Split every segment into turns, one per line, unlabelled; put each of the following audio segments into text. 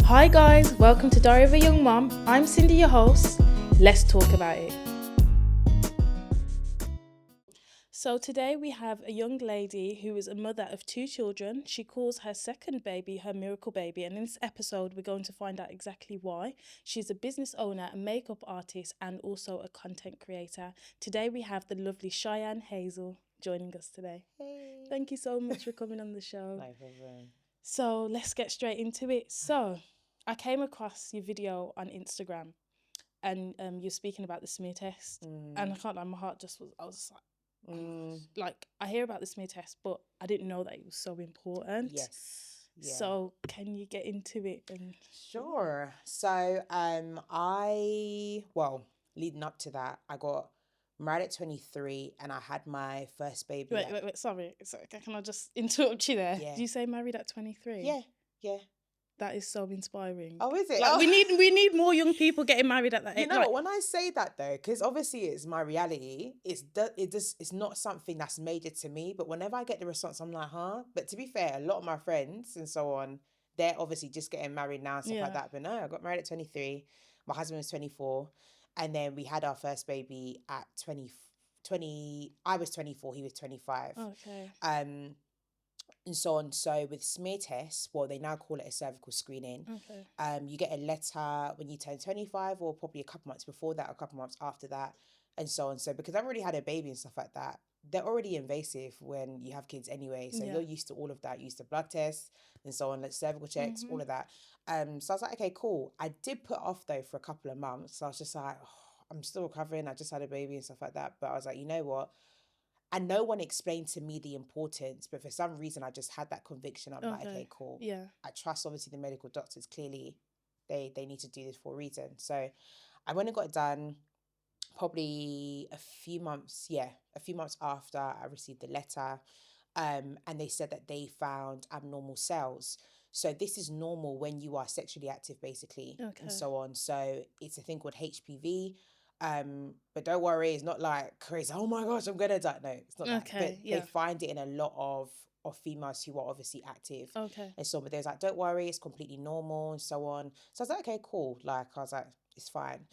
Hi guys, welcome to Diary of a Young Mum. I'm Cindy, your host. Let's talk about it. So today we have a young lady who is a mother of 2 children. She calls her second baby her miracle baby, and in this episode we're going to find out exactly why. She's a business owner, a makeup artist, and also a content creator. Today we have the lovely Shyan Hazel joining us today.
Hey.
Thank you so much for coming on the show.
No problem.
So let's get straight into it. So I came across your video on Instagram, and you're speaking about the smear test, and I can't lie, my heart just was. I was just like, I hear about the smear test, but I didn't know that it was so important.
Yes. Yeah.
So can you get into it? And
Sure. So leading up to that, I got married at 23 and I had my first baby.
Wait. Sorry. Can I just interrupt you there?
Yeah.
Did you say married at 23?
Yeah.
That is so inspiring.
Oh, is it?
Like, we need more young people getting married at that age.
You know, when I say that though, because obviously it's my reality, it's not something that's major to me. But whenever I get the response, I'm like, huh? But to be fair, a lot of my friends and so on, they're obviously just getting married now and stuff like that. But no, I got married at 23. My husband was 24. And then we had our first baby at 20. I was 24, he was 25.
Okay.
And so on. So with smear tests, well, they now call it a cervical screening.
Okay.
You get a letter when you turn 25, or probably a couple months before that, or a couple months after that, and so on. So because I've already had a baby and stuff like that, they're already invasive when you have kids anyway. So you're used to all of that. You're used to blood tests and so on, like cervical checks, all of that. So I was like, okay, cool. I did put off though for a couple of months. So I was just like, I'm still recovering. I just had a baby and stuff like that. But I was like, you know what? And no one explained to me the importance, but for some reason I just had that conviction. I'm like, okay, cool.
Yeah.
I trust obviously the medical doctors. Clearly they need to do this for a reason. So I went and got it done probably a few months after I received the letter. And they said that they found abnormal cells. So this is normal when you are sexually active, basically, and so on. So it's a thing called HPV. But don't worry, it's not like crazy. Oh my gosh, I'm gonna die. No, it's not that. But they find it in a lot of females who are obviously active.
Okay.
And so, but they was like, don't worry, it's completely normal and so on. So I was like, okay, cool. Like I was like, it's fine.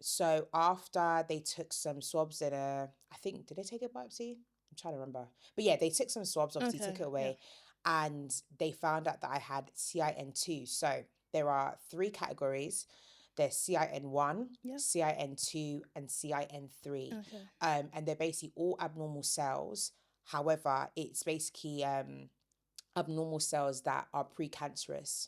So after they took some swabs and I think did they take a biopsy? I'm trying to remember. But yeah, they took some swabs, obviously took it away, and they found out that I had CIN2. So there are 3 categories. There's CIN1, CIN2, and CIN3.
Okay.
And they're basically all abnormal cells. However, it's basically abnormal cells that are precancerous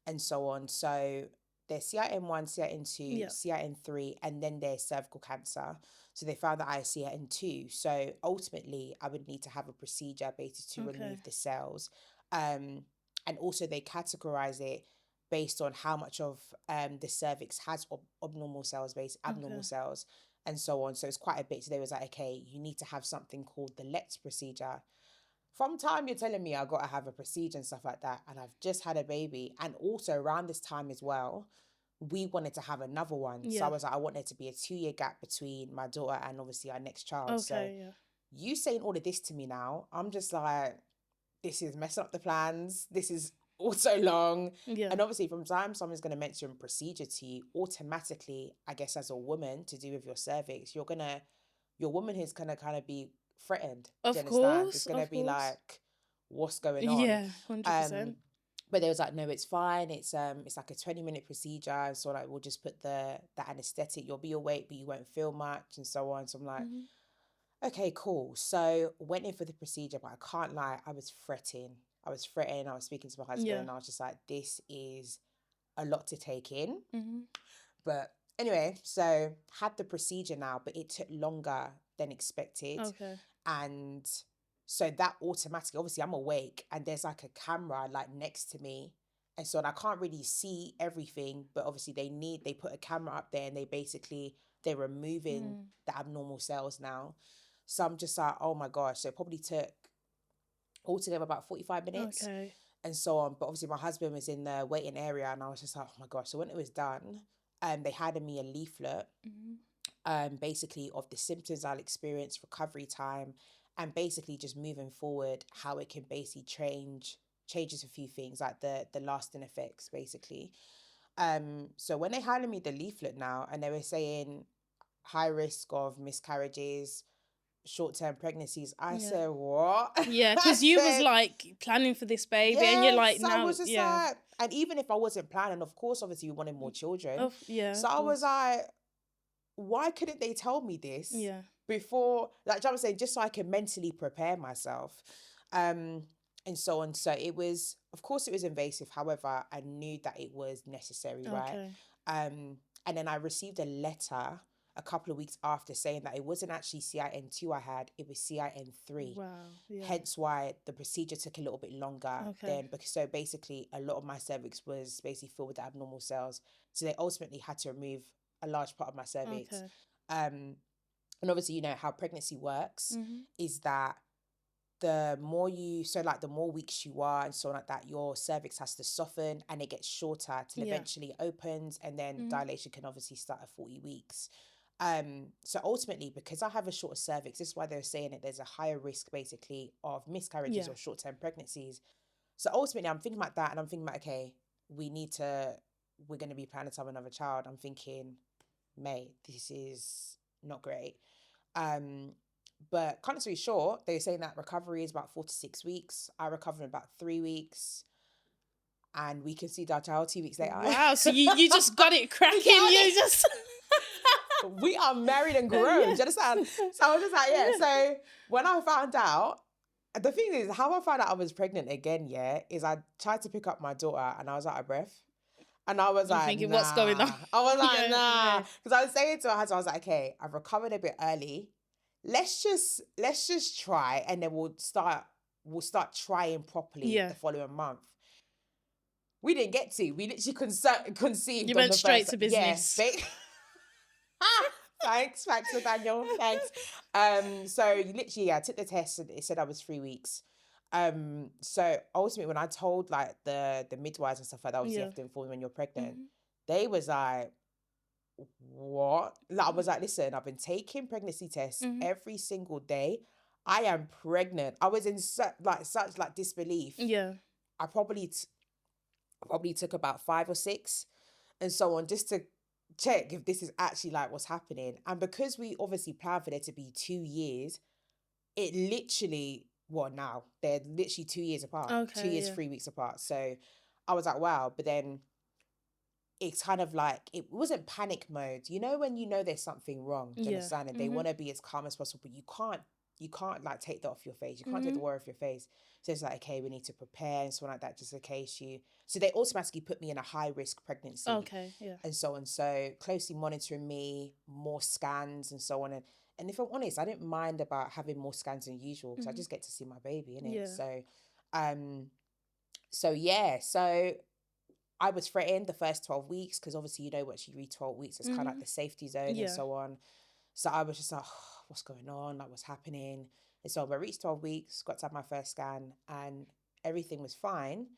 and so on. So there's CIN1, CIN2, CIN3, and then there's cervical cancer. So they found that I had CIN2. So ultimately, I would need to have a procedure basically to remove the cells. And also they categorize it based on how much of the cervix has abnormal cells, abnormal cells, and so on. So it's quite a bit. So they was like, okay, you need to have something called the LETS procedure. From time you're telling me I got to have a procedure and stuff like that, and I've just had a baby, and also around this time as well, we wanted to have another one. So I was like, I want there to be a 2-year gap between my daughter and obviously our next child. You saying all of this to me now, I'm just like, this is messing up the plans. This is also long. And obviously from time someone's going to mention procedure to you, automatically, I guess as a woman, to do with your cervix, your womanhood's going to kind of be threatened.
Of course.
It's going to be like, what's going on?
Yeah, 100%.
But they was like, no, it's fine. It's like a 20-minute procedure. So like, we'll just put the anesthetic. You'll be awake, but you won't feel much and so on. So I'm like, okay, cool. So went in for the procedure, but I can't lie, I was fretting. I was speaking to my husband and I was just like, this is a lot to take in. But anyway, so had the procedure now, but it took longer than expected.
Okay.
And so that automatically, obviously I'm awake and there's like a camera like next to me. And so I can't really see everything, but obviously they put a camera up there and they're removing the abnormal cells now. So I'm just like, oh my gosh. So it probably took altogether about 45 minutes.
Okay.
And so on. But obviously my husband was in the waiting area and I was just like, oh my gosh. So when it was done, they handed me a leaflet, basically of the symptoms I'll experience, recovery time, and basically just moving forward, how it can basically change changes a few things, like the lasting effects, basically. So when they handed me the leaflet now, and they were saying high risk of miscarriages, short-term pregnancies, I
Yeah.
said, what?
Yeah,
I
because you was
said,
like planning for this baby, and you're like
yes. I
now,
was just
yeah.
like, and even if I wasn't planning, of course, obviously we wanted more children.
Yeah,
So
of
I was
course.
like, why couldn't they tell me this
Yeah.
before? Like I was saying, just so I can mentally prepare myself. And so on. So it was, of course, it was invasive. However, I knew that it was necessary, right?
Okay.
And then I received a letter a couple of weeks after saying that it wasn't actually CIN2 I had, it was CIN3.
Wow. Yeah.
Hence why the procedure took a little bit longer
Okay.
because so basically a lot of my cervix was basically filled with abnormal cells. So they ultimately had to remove a large part of my cervix.
Okay.
And obviously, you know how pregnancy works
Mhm.
is that the more you, so like the more weeks you are and so on like that, your cervix has to soften and it gets shorter till
Yeah.
eventually opens, and then
Mhm.
dilation can obviously start at 40 weeks. So ultimately, because I have a shorter cervix, this is why they're saying that there's a higher risk basically of miscarriages
Yeah.
or short-term pregnancies. So ultimately, I'm thinking about that, and I'm thinking about, okay, we need to, we're going to be planning to have another child. I'm thinking, mate, this is not great. But kind of to be short, they're saying that recovery is about 4 to 6 weeks. I recovered in about 3 weeks, and we conceived our child 2 weeks later.
Wow. So you just got it cracking.
get on
You
it.
just
We are married and grown.
Yeah.
Do you understand? So I was just like, yeah. So when I found out, the thing is, how I found out I was pregnant again, yeah, is I tried to pick up my daughter and I was out of breath. And I was
I'm
like,
thinking,
nah.
what's going on?
I was like,
Yeah.
nah.
Yeah.
Because I was saying to her husband, I was like, okay, I've recovered a bit early. Let's just try, and then we'll start trying properly
Yeah.
the following month. We didn't get to. We literally conceived
You
on
went
the
straight
first.
to
Yeah.
business.
Thanks, Nathaniel. Thanks. So you literally, yeah, I took the test and it said I was 3 weeks. So ultimately, when I told like the midwives and stuff like that, obviously you
Yeah.
have to inform them when you're pregnant.
Mhm.
They was like, what? Like, I was like, listen, I've been taking pregnancy tests
Mhm.
every single day. I am pregnant. I was in such like disbelief.
Yeah.
I probably took about 5 or 6 and so on, just to check if this is actually like what's happening. And because we obviously planned for there to be 2 years, it literally, well, now they're literally 2 years apart, 2 years,
Okay.
3 weeks apart. So I was like, wow. But then it's kind of like, it wasn't panic mode. You know, when you know there's something wrong, do you
Yeah.
understand? And they want to be as calm as possible, but you can't like take that off your face. You can't take the worry off your face. So it's like, okay, we need to prepare and so on like that, just in case you. So they automatically put me in a high risk pregnancy
Okay. Yeah.
and so on. So closely monitoring me, more scans and so on. And if I'm honest, I didn't mind about having more scans than usual because I
Mhm.
just get to see my baby, innit?
Yeah.
Um, so yeah, so I was threatened the first 12 weeks because obviously, you know, once you reach 12 weeks, it's kind of like
Mhm.
the safety zone and
Yeah.
so on. So I was just like, oh, what's going on? Like, what's happening? And so I reached 12 weeks, got to have my first scan, and everything was fine.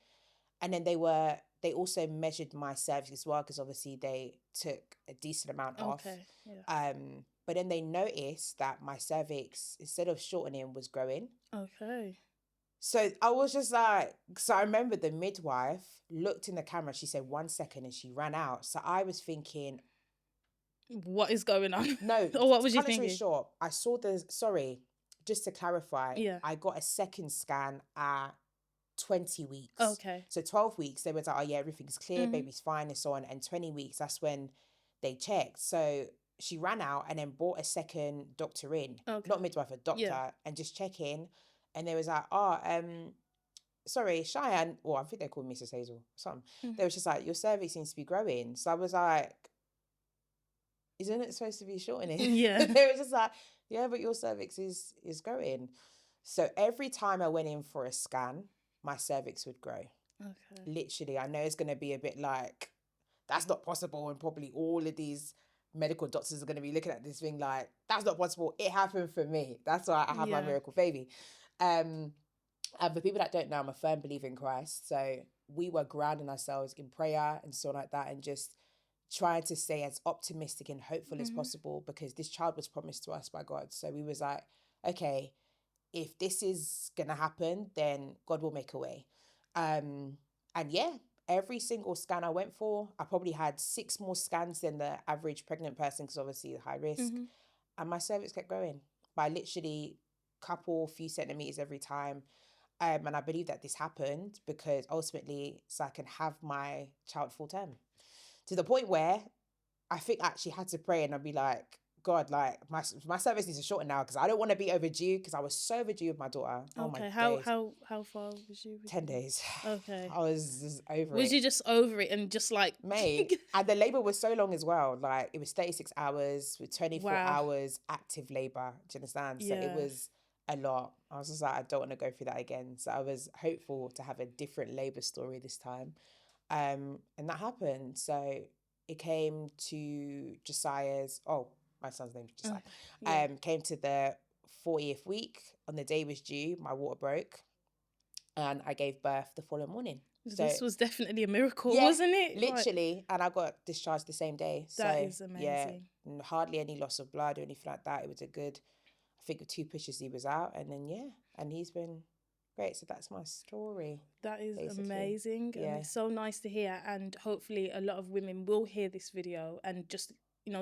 And then they also measured my cervix as well because obviously they took a decent amount off.
Okay. Yeah.
But then they noticed that my cervix, instead of shortening, was growing.
Okay.
So I was just like, so I remember the midwife looked in the camera, she said 1 second and she ran out. So I was thinking,
What is going on?
no,
Or what
to
was you
cut it story
thinking?
short, sorry, just to clarify,
Yeah.
I got a second scan at 20 weeks.
Okay.
So 12 weeks, they were like, oh yeah, everything's clear,
Mhm.
baby's fine and so on. And 20 weeks, that's when they checked. So she ran out and then brought a second doctor in,
Okay.
not midwife, a doctor,
Yeah.
and just check in. And they was like, oh, sorry, Shyan, or I think they called Mrs. Hazel, or something.
Mm.
They was just like, your cervix seems to be growing. So I was like, isn't it supposed to be shortening?
Yeah.
They were just like, yeah, but your cervix is growing. So every time I went in for a scan, my cervix would grow.
Okay.
Literally, I know it's going to be a bit like, that's not possible. And probably all of these medical doctors are going to be looking at this thing like, that's not possible. It happened for me. That's why I have my
Yeah.
miracle baby. And for people that don't know, I'm a firm believer in Christ. So we were grounding ourselves in prayer and so on like that, and just trying to stay as optimistic and hopeful as
Mhm.
possible because this child was promised to us by God. So we was like, okay, if this is gonna happen, then God will make a way. And yeah, every single scan I went for, I probably had 6 more scans than the average pregnant person because obviously high risk.
Mm-hmm.
And my cervix kept growing by literally few centimeters every time. And I believe that this happened because ultimately, so I can have my child full term, to the point where I think I actually had to pray and I'd be like, God, like my service needs to shorten now because I don't want to be overdue because I was so overdue with my daughter. Oh my
Okay.
days.
How far was you with
10
your...
days.
Okay.
I was just over
Was
it.
you just over it and just like...
Mate, and the labor was so long as well. Like it was 36 hours with 24
Wow.
hours active labor. Do you understand? So it
Yeah.
was a lot. I was just like, I don't want to go through that again. So I was hopeful to have a different labor story this time. And that happened. So it came to Josiah's, oh, my son's name is Josiah.
Okay. Yeah.
Came to the 40th week. On the day it was due, my water broke and I gave birth the following morning. So
This was definitely a miracle,
yeah,
wasn't it? Like,
literally. And I got discharged the same day.
that
So
is
yeah,
amazing.
hardly any loss of blood or anything like that. It was a good, I think with 2 pushes he was out. And then yeah, and he's been great. So that's my story,
That is
basically.
amazing. And
Yeah.
it's so nice to hear. And hopefully, a lot of women will hear this video and just,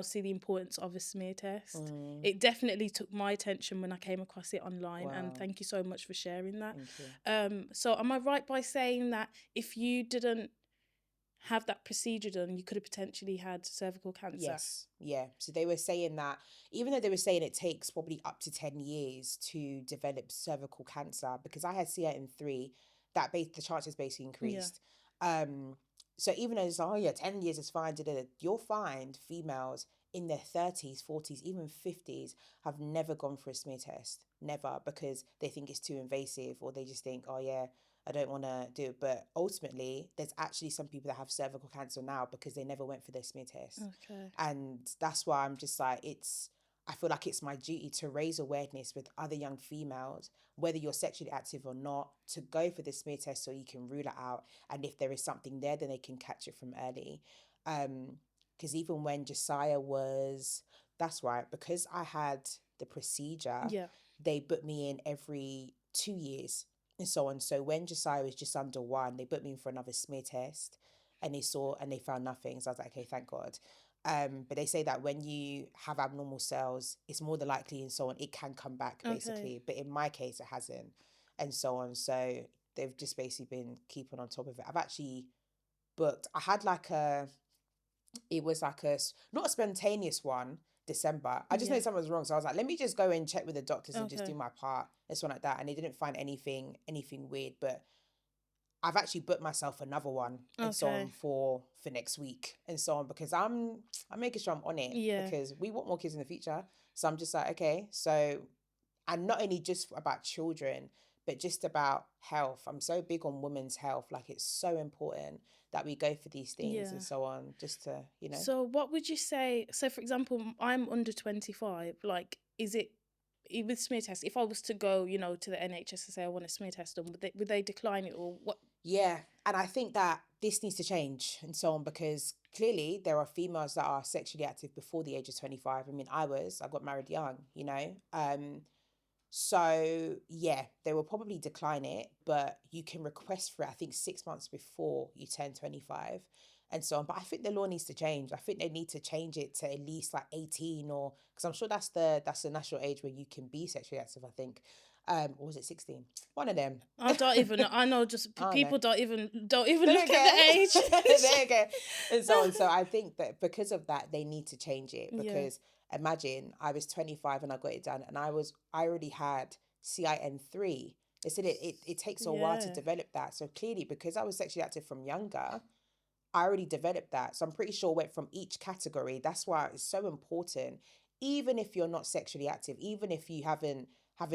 see the importance of a smear test.
Mm,
It definitely took my attention when I came across it online. And
wow.
thank you so much for sharing that.
Thank you.
So, am I right by saying that if you didn't have that procedure done, you could have potentially had cervical cancer?
Yes, yeah. So they were saying that even though they were saying it takes probably up to 10 years to develop cervical cancer, because I had CIN3, the chances basically
Yeah.
increased. Um, so even though it's like, oh yeah, 10 years is fine, you'll find females in their 30s, 40s, even 50s have never gone for a smear test. Never, because they think it's too invasive or they just think, oh yeah, I don't want to do it. But ultimately, there's actually some people that have cervical cancer now because they never went for their smear test.
Okay.
And that's why I'm just like, I feel like it's my duty to raise awareness with other young females, whether you're sexually active or not, to go for the smear test so you can rule it out. And if there is something there, then they can catch it from early. Because even when Josiah was, that's right, because I had the procedure,
Yeah.
they put me in every 2 years and so on. So when Josiah was just under 1, they put me in for another smear test and they found nothing. So I was like, okay, thank God. But they say that when you have abnormal cells, it's more than likely and so on, it can come back basically.
Okay.
But in my case, it hasn't and so on. So they've just basically been keeping on top of it. I've actually booked, it was like not a spontaneous one, December. I just know
Yeah.
something was wrong. So I was like, let me just go and check with the doctors and just do
Okay.
my part and so on like that. And they didn't find anything weird. But I've actually booked myself another one and so on
Okay.
for next week and so on because I'm making sure I'm on it
Yeah.
because we want more kids in the future. So I'm just like, okay, so and not only just about children, but just about health. I'm so big on women's health. Like it's so important that we go for these things and
Yeah.
so on, just to,
So what would you say? So for example, I'm under 25. Like, is it with smear test? If I was to go, to the NHS and say I want a smear test done, would they decline it or what?
Yeah. And I think that this needs to change and so on because clearly there are females that are sexually active before the age of 25. I mean, I got married young. So yeah, they will probably decline it, but you can request for it, I think 6 months before you turn 25 and so on. But I think the law needs to change. I think they need to change it to at least like 18 or because I'm sure that's the national age where you can be sexually active, I think. Or was it 16? One of them.
I don't even know. I know just
I don't know.
people don't even
They
look
don't
at the
care.
age.
They don't care. And so on. So I think that because of that, they need to change it
Yeah.
because imagine I was 25 and I got it done and I already had CIN3. They said it takes a while to
Yeah.
develop that. So clearly, because I was sexually active from younger, I already developed that. So I'm pretty sure it went from each category. That's why it's so important. Even if you're not sexually active, even if you haven't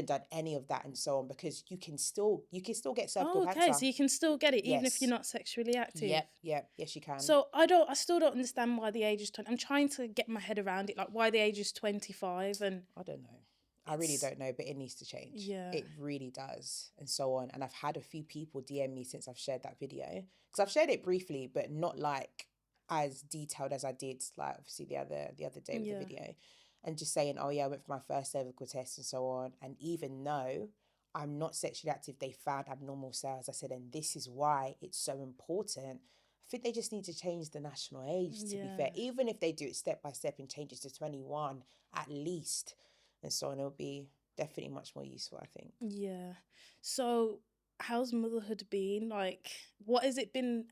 done any of that and so on, because you can still get cervical
Oh, okay.
cancer.
So you can still get it even if you're
Yes.
not sexually active.
Yep. Yes, you can.
So I still don't understand why the age is 20. I'm trying to get my head around it, like why the age is 25 and
I don't know. I really
it's
don't know, but it needs to change.
yeah.
It really does, and so on. And I've had a few people DM me since I've shared that video because I've shared it briefly, but not like as detailed as I did, like obviously the other day with the
Yeah.
video, and just saying, oh yeah, I went for my first cervical test and so on. And even though I'm not sexually active, they found abnormal cells. I said, and this is why it's so important. I think they just need to change the national age, to be fair. Even if they do it step by step and change it to 21 at least. And so on, it'll be definitely much more useful, I think.
Yeah. So how's motherhood been? Like, what has it been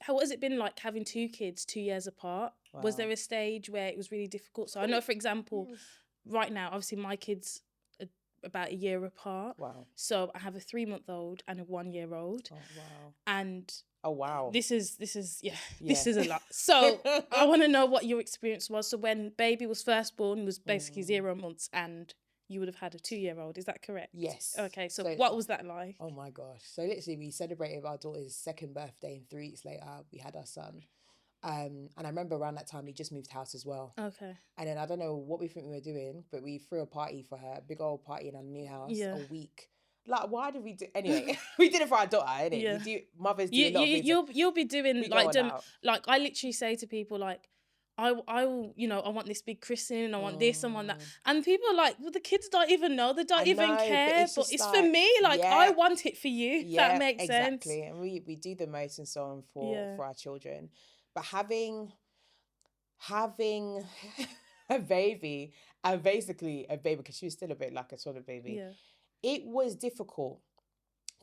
what has it been like having two kids 2 years apart? Was there
Wow.
a stage where it was really difficult? So I know, for example,
Yes.
right now, obviously my kids are about a year apart.
Wow.
So I have a 3-month-old and a 1-year-old.
Oh, wow.
And
Oh, wow.
this is
Yeah.
this is a lot. So I want to know what your experience was. So when baby was first born, was basically 0 months, and you would have had a 2-year-old. Is that correct?
Yes.
Okay. So
So,
what was that like?
oh my gosh. So literally we celebrated our daughter's second birthday, and 3 weeks later we had our son. And I remember around that time we just moved house as well.
Okay.
And then I don't know what we think we were doing, but we threw a party for her, a big old party in our new house,
Yeah.
a week. Like, why did we do? Anyway, we did it for our daughter, innit?
Yeah.
You do, mothers do a lot of things.
You'll be doing
We
like
going out.
like I literally say to people like, I will, you know, I want this big christening, I want this, I want that. And people are like, well, the kids don't even know, they don't
I
even
know, but
care.
it's
But
just
it's
like,
for me, like
yeah.
I want it for you.
Yeah,
That makes sense.
exactly. And we do the most and so on
Yeah.
for our children. But having a baby, and basically a baby, because she was still a bit like a sort of baby,
Yeah.
it was difficult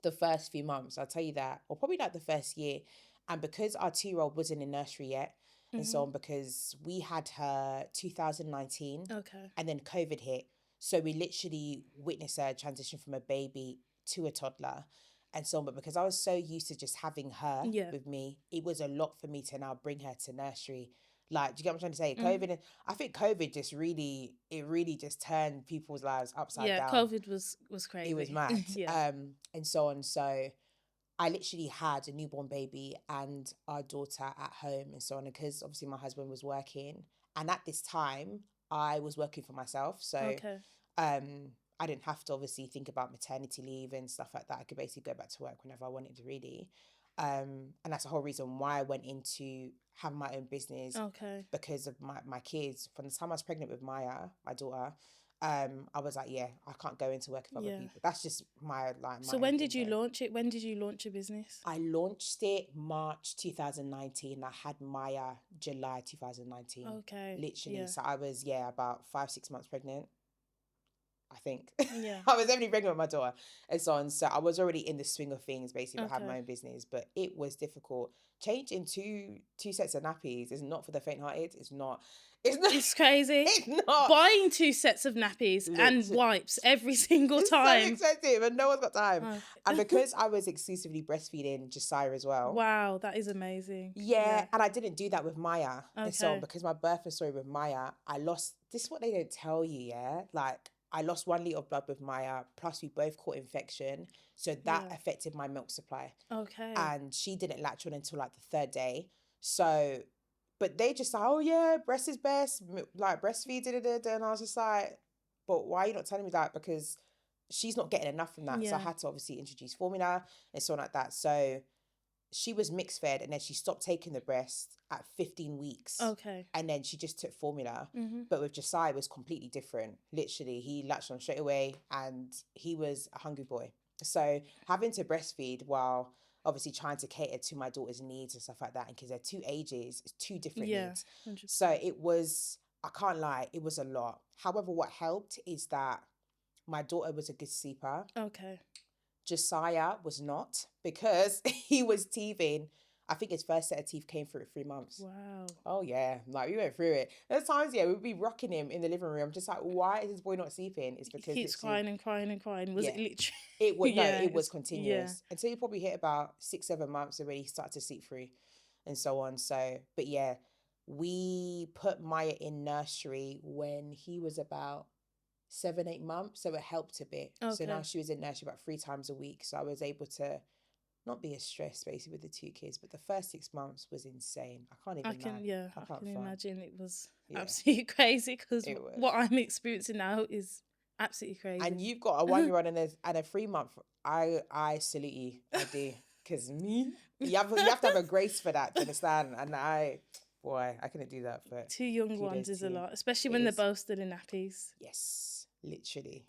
the first few months, I'll tell you that, or probably like the first year. And because our 2-year-old wasn't in nursery yet, and so on, because we had her 2019,
Okay.
and then COVID hit. So we literally witnessed her transition from a baby to a toddler and so on. But because I was so used to just having her
Yeah.
with me, it was a lot for me to now bring her to nursery. Like, do you get what I'm trying to say? COVID, I think COVID just really just turned people's lives upside down.
COVID was crazy.
It was mad.
Yeah.
And so on. So I literally had a newborn baby and our daughter at home and so on. Because obviously my husband was working. And at this time, I was working for myself. So
Okay.
I didn't have to obviously think about maternity leave and stuff like that. I could basically go back to work whenever I wanted to, really. And that's the whole reason why I went into having my own business.
Okay.
Because of my kids. From the time I was pregnant with Maya, my daughter, I was like, yeah, I can't go into work with other people. That's just my like.
So when did you launch it? When did you launch a business?
I launched it March 2019. I had Maya July 2019.
Okay.
Literally.
Yeah.
So I was about 5-6 months pregnant, I think.
Yeah.
I was definitely pregnant with my daughter and so on. So I was already in the swing of things, basically, with having
Okay.
my own business. But it was difficult. Changing two sets of nappies is not for the faint-hearted. It's not.
It's crazy.
It's not.
Buying 2 sets of nappies and wipes every single time.
It's so expensive and no one's got time.
Oh.
And because I was exclusively breastfeeding Josiah as well.
Wow, that is amazing.
Yeah, and I didn't do that with Maya. And so
Okay.
because my birth story with Maya, I lost, this is what they don't tell you, yeah? Like, I lost 1 litre of blood with Maya, plus we both caught infection. So that affected my milk supply.
Okay.
And she didn't latch on until like the 3rd day. So, but they just like, oh yeah, breast is best, like breastfeed, da. And I was just like, but why are you not telling me that? Because she's not getting enough from that. So I had to obviously introduce formula and so on like that. So she was mixed fed and then she stopped taking the breast at 15 weeks.
Okay.
And then she just took formula. But with Josiah, it was completely different. Literally, he latched on straight away and he was a hungry boy. So having to breastfeed while obviously trying to cater to my daughter's needs and stuff like that, and because they're 2 ages, it's 2 different needs.
100%.
So it was, I can't lie, it was a lot. However, what helped is that my daughter was a good sleeper.
Okay.
Josiah was not, because he was teething. I think his first set of teeth came through at 3 months.
Wow.
Oh yeah, like we went through it. There's times, we'd be rocking him in the living room. Just like, why is this boy not sleeping? It's because
He keeps crying and crying and crying. Was it literally?
It was it was
it's
continuous until you probably hit about 6-7 months and really start to sleep through, and so on. So, but yeah, we put Maya in nursery when he was about 7-8 months, so it helped a bit. So now she was in nursery about 3 times a week. So I was able to not be as stressed basically with the 2 kids, but the first 6 months was insane. I can't even lie.
I can imagine it was
Yeah.
absolutely crazy, because
It was.
what I'm experiencing now is absolutely crazy.
And you've got a 1-year-old and a 3-month. I salute you. I do. Because me, you have to have a grace for that to understand. And I couldn't do that for
2 young ones is a lot, especially when they're both still in nappies.
Yes. Literally.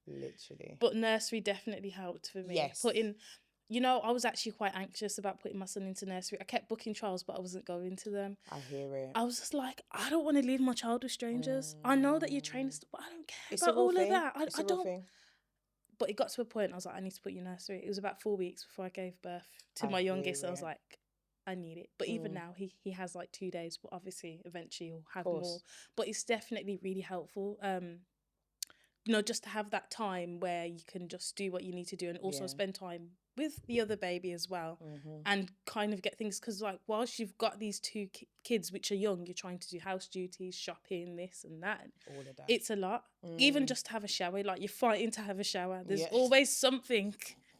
Literally.
But nursery definitely helped for me.
Yes.
I was actually quite anxious about putting my son into nursery. I kept booking trials, but I wasn't going to them.
I hear it.
I was just like, I don't want to leave my child with strangers. I know that you're trained, but I don't care
It's a
about
real
all of
thing.
that.
It's
I
a real
don't.
thing.
But it got to a point, I was like, I need to put you in nursery. It was about 4 weeks before I gave birth to
I
my
hear
youngest. I was
it.
like, I need it. But even now, he has like 2 days, but obviously eventually he'll have
Course.
more. But it's definitely really helpful. Just to have that time where you can just do what you need to do and also
Yeah.
spend time with the other baby as well, and kind of get things, because like whilst you've got these two kids which are young, you're trying to do house duties, shopping, this and that.
All of that.
It's a lot. Even just to have a shower, like you're fighting to have a shower. There's
Yeah.
always something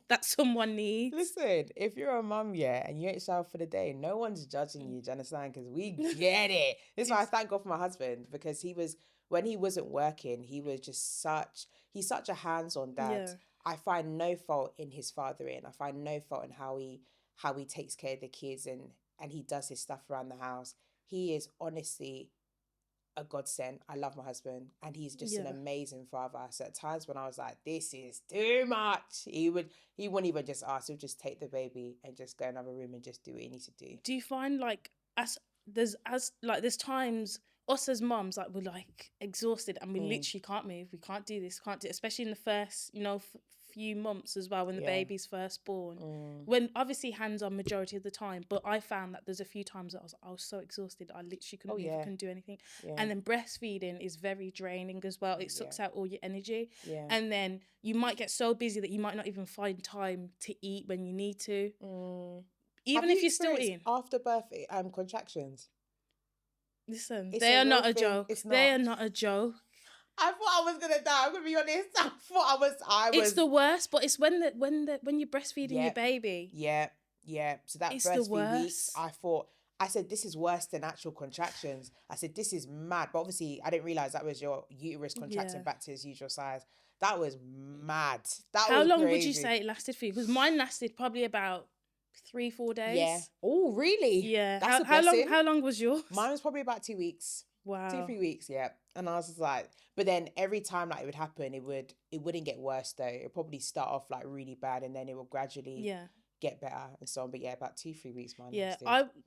that someone needs.
Listen, if you're a mum, and you ain't showered for the day, no one's judging you. Do you understand? Because we get it. This is why I thank God for my husband, because when he wasn't working, he was just he's such a hands-on dad.
Yeah.
I find no fault in his fathering. I find no fault in how he takes care of the kids and he does his stuff around the house. He is honestly a godsend. I love my husband, and he's just an amazing father. So at times when I was like, this is too much, he wouldn't even just ask. He'll just take the baby and just go in another room and just do what he needs to do.
Do you find like there's times us as mums, like, we're like exhausted and we literally can't move, we can't do this, can't do, especially in the first few months as well, when the baby's first born, when obviously hands on majority of the time, but I found that there's a few times that I was so exhausted I literally couldn't move, couldn't do anything. And then breastfeeding is very draining as well. It sucks out all your energy, and then you might get so busy that you might not even find time to eat when you need to, even if you're still eating.
After birth contractions,
Listen,
it's
they
a
are not
real
a
thing.
joke.
It's
They
not.
are not a joke.
I thought I was gonna die. I'm gonna be honest. I thought I was.
It's the worst, but it's when you're breastfeeding your baby.
Yeah. So that
It's
first
the
few weeks,
worst.
I said, this is worse than actual contractions. I said, this is mad. But obviously, I didn't realize that was your uterus contracting back to its usual size. That was mad.
How
was
long
crazy.
would you say it lasted for you? Because mine lasted probably about 3-4 days.
Yeah. Oh, really?
Yeah.
That's a blessing.
How long was yours?
Mine was probably about 2 weeks.
Wow.
2-3 weeks, yeah. And I was just like, but then every time like it would happen, it wouldn't get worse though. It would probably start off like really bad, and then it will gradually get better and so on. But yeah, about 2-3 weeks, man.
Yeah,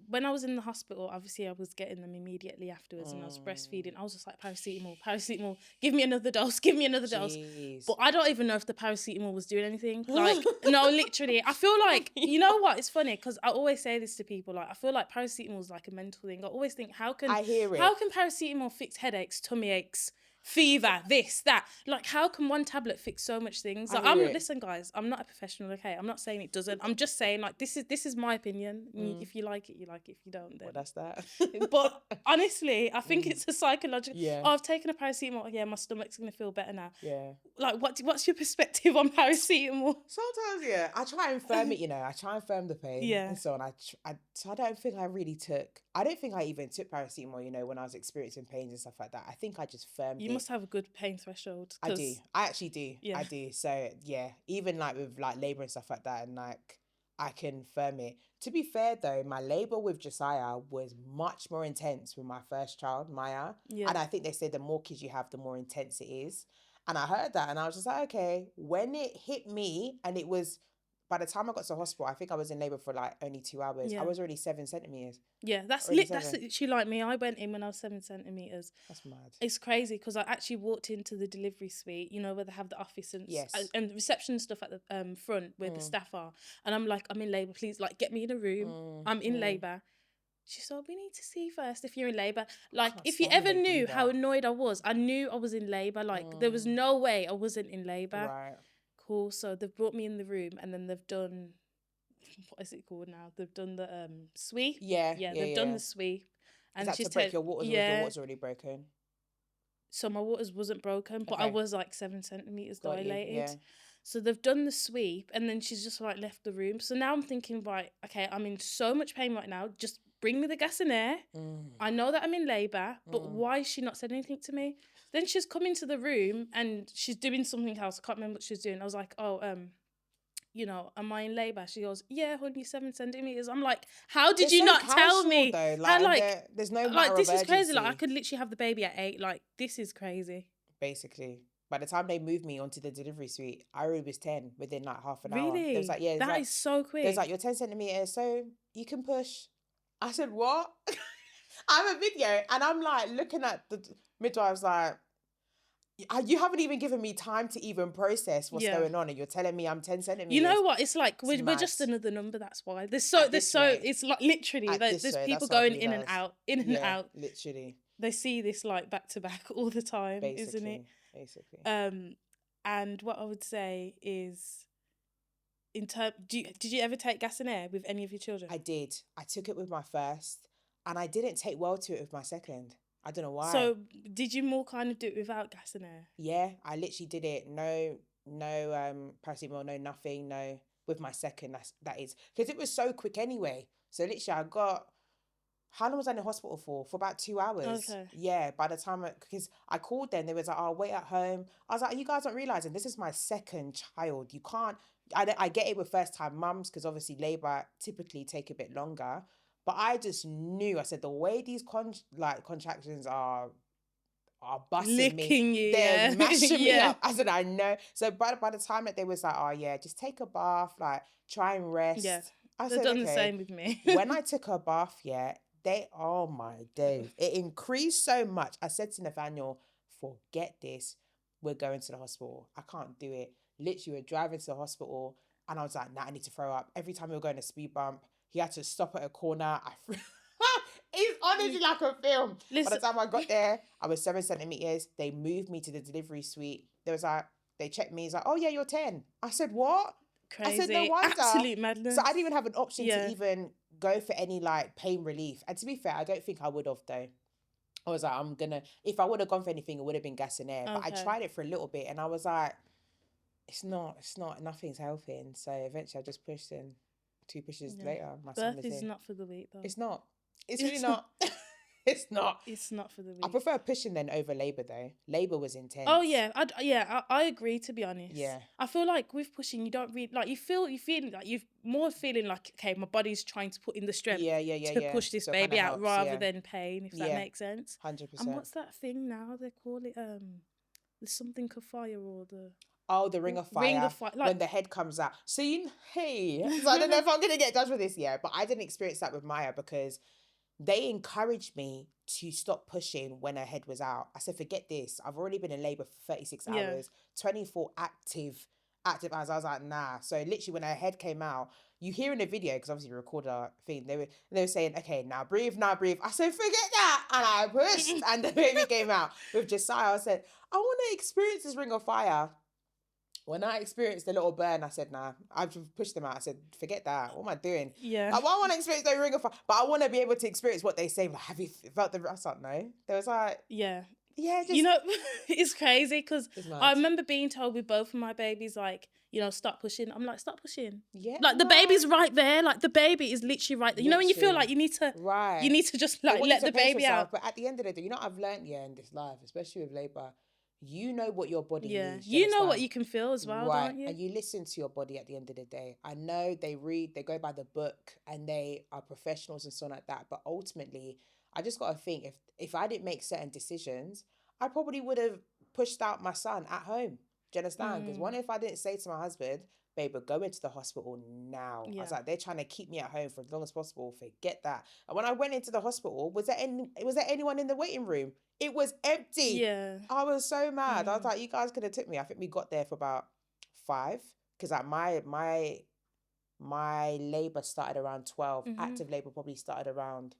when I was in the hospital, obviously I was getting them immediately afterwards, and I was breastfeeding. I was just like, paracetamol, give me another dose, dose. But I don't even know if the paracetamol was doing anything. Like, no, literally, I feel like, you know what? It's funny because I always say this to people. Like, I feel like paracetamol is like a mental thing. I always think, how can paracetamol fix headaches, tummy aches, fever, this, that? Like, how can one tablet fix so much things? Like, listen, guys, I'm not a professional, okay? I'm not saying it doesn't. I'm just saying, like, this is my opinion. If you like it, you like it. If you don't, then
well, that's that.
But honestly, I think it's a psychological.
Yeah.
Oh, I've taken a paracetamol. Yeah, my stomach's gonna feel better now.
Yeah.
Like, what's your perspective on paracetamol?
Sometimes, yeah, I try and firm it. I try and firm the pain.
Yeah.
And so on. So I don't think I really took. I don't think I even took paracetamol. When I was experiencing pains and stuff like that. I think I just firmed it.
You must have a good pain threshold.
I do. I actually do.
Yeah.
I do. So yeah, even like with like labor and stuff like that, and like I can firm it. To be fair though, my labor with Josiah was much more intense with my first child, Maya.
Yeah.
And I think they say the more kids you have, the more intense it is. And I heard that, and I was just like, okay. When it hit me, and it was. By the time I got to hospital, I think I was in labor for like only 2 hours.
Yeah.
I was already 7 centimeters.
Yeah, that's literally like me. I went in when I was 7 centimeters.
That's mad.
It's crazy because I actually walked into the delivery suite, where they have the office and and reception stuff at the front where the staff are. And I'm like, I'm in labor. Please, like, get me in a room. I'm in labor. She said, we need to see first if you're in labor. Like, if you ever knew how annoyed I knew I was in labor. Like, there was no way I wasn't in labor.
Right.
Cool. So they've brought me in the room, and then they've done, what is it called now? They've done the sweep.
Yeah.
They've done the sweep. And
is that to break your waters, or your waters already broken?
So my waters wasn't broken, but I was like 7 centimeters dilated.
Yeah.
So they've done the sweep, and then she's just like left the room. So now I'm thinking, right, okay, I'm in so much pain right now. Just bring me the gas and air. I know that I'm in labour, but why has she not said anything to me? Then she's come into the room and she's doing something else. I can't remember what she was doing. I was like, oh, am I in labour? She goes, yeah, honey, 7 centimeters. I'm like, how did you not tell me?
Though. There's no matter
like, this
of
is crazy.
urgency.
Like, I could literally have the baby at 8. Like, this is crazy.
Basically. By the time they moved me onto the delivery suite, I already was 10 within like half an hour. They was
Really?
like, yeah,
That is so
there's
quick.
like, you're 10 centimeters, so you can push. I said, what? I have a video and I'm like looking at the midwives like, you haven't even given me time to even process what's
Yeah.
going on, and you're telling me I'm 10
You
centimeters.
know what? It's like
It's
we're
mad.
just another number. That's why
At this rate,
it's like literally
at this
there's
rate,
people
that's what I've
going in and
realised.
out, in and
Yeah,
out.
literally.
They see this like back to back all the time, isn't it?
Basically.
And what I would say is, did you ever take gas and air with any of your children?
I did. I took it with my first, and I didn't take well to it with my second. I don't know why.
So did you more kind of do it without gas and air?
Yeah, I literally did it. No, no, paracetamol, no nothing, no. With my second, that is because it was so quick anyway. So literally, I got. How long was I in the hospital for? For about 2 hours.
Okay.
Yeah, by the time, because I called them, they was like, "Oh, wait at home." I was like, "You guys aren't realizing this is my second child. You can't." I get it with first time mums because obviously labor typically take a bit longer. But I just knew. I said the way these contractions are bussing me.
Licking you,
They're
yeah.
mashing me
Yeah.
up. I said, I know. So by the time that they was like, oh yeah, just take a bath, like try and
Yeah.
rest. I
They've
said,
done the
okay.
same with me.
When I took a bath, yeah, oh my days. It increased so much. I said to Nathaniel, forget this. We're going to the hospital. I can't do it. Literally, we're driving to the hospital. And I was like, nah, I need to throw up. Every time we were going to speed bump, he had to stop at a corner. It's honestly like a film. By the
Listen,
time I got there, I was 7 centimeters. They moved me to the delivery suite. There was like, they checked me. He's like, oh yeah, you're 10. I said, what? I said, no
crazy.
wonder.
Absolute madness.
So I didn't even have an option to
Yeah.
even go for any like pain relief. And to be fair, I don't think I would have though. I was like, if I would have gone for anything, it would have been gas and air. But I
Okay.
tried it for a little bit and I was like, nothing's helping. So eventually I just pushed and 2 pushes later, my son
Birth
was
is
in.
not for the weak though.
It's not. It's really not. It's not.
It's not for the
I
weak.
prefer pushing than over labor though. Labor was intense.
Oh yeah, I agree, to be honest.
Yeah.
I feel like with pushing, you don't really like you feel like you're more feeling like, okay, my body's trying to put in the strength to push this
So it
baby
kinda
out
helps,
rather
yeah.
than pain, if that
Yeah.
makes sense.
100%.
And what's that thing now they call it? There's something of fire or the
Oh, the ring of fire.
Ring of fire, like-
when the head comes out. So hey. So I don't know if I'm gonna get judged for this yet, but I didn't experience that with Maya because they encouraged me to stop pushing when her head was out. I said, forget this. I've already been in labor for 36
Yeah.
hours, 24 active hours. I was like, nah. So literally when her head came out, you hear in the video, because obviously we recorded our thing, they were saying, okay, now breathe. I said, forget that. And I pushed and the baby came out. With Josiah, I said, I want to experience this ring of fire. When I experienced the little burn, I said, nah, I just pushed them out. I said, forget that. What am I doing?
Yeah.
Like, well, I want to experience the ring of fire, but I want to be able to experience what they say. Like, have you felt the... I was like, no. There was like...
Yeah.
Yeah, just...
You know, it's crazy because
It's mad.
I remember being told with both of my babies, like, stop pushing. I'm like, stop pushing.
Yeah.
Like, the baby's right there. Like, the baby is literally right there. You know, when you feel like you need to...
Right.
You need to just,
They
like,
want you
let
to
the
pace
baby
yourself,
out.
But at the end of the day, you know what I've learned, in this life, especially with labour, you know what your body needs.
You know what you can feel as well,
right.
don't you?
And you listen to your body at the end of the day. I know they read, they go by the book and they are professionals and so on like that. But ultimately, I just got to think, if I didn't make certain decisions, I probably would have pushed out my son at home. Do you understand? Because what if I didn't say to my husband, babe, we're going to the hospital now. I was like, they're trying to keep me at home for as long as possible. Forget that. And when I went into the hospital, was there anyone in the waiting room? It was empty.
Yeah.
I was so mad. I was like, you guys could have took me. I think we got there for about 5. Because like my labour started around 12. Active labour probably started around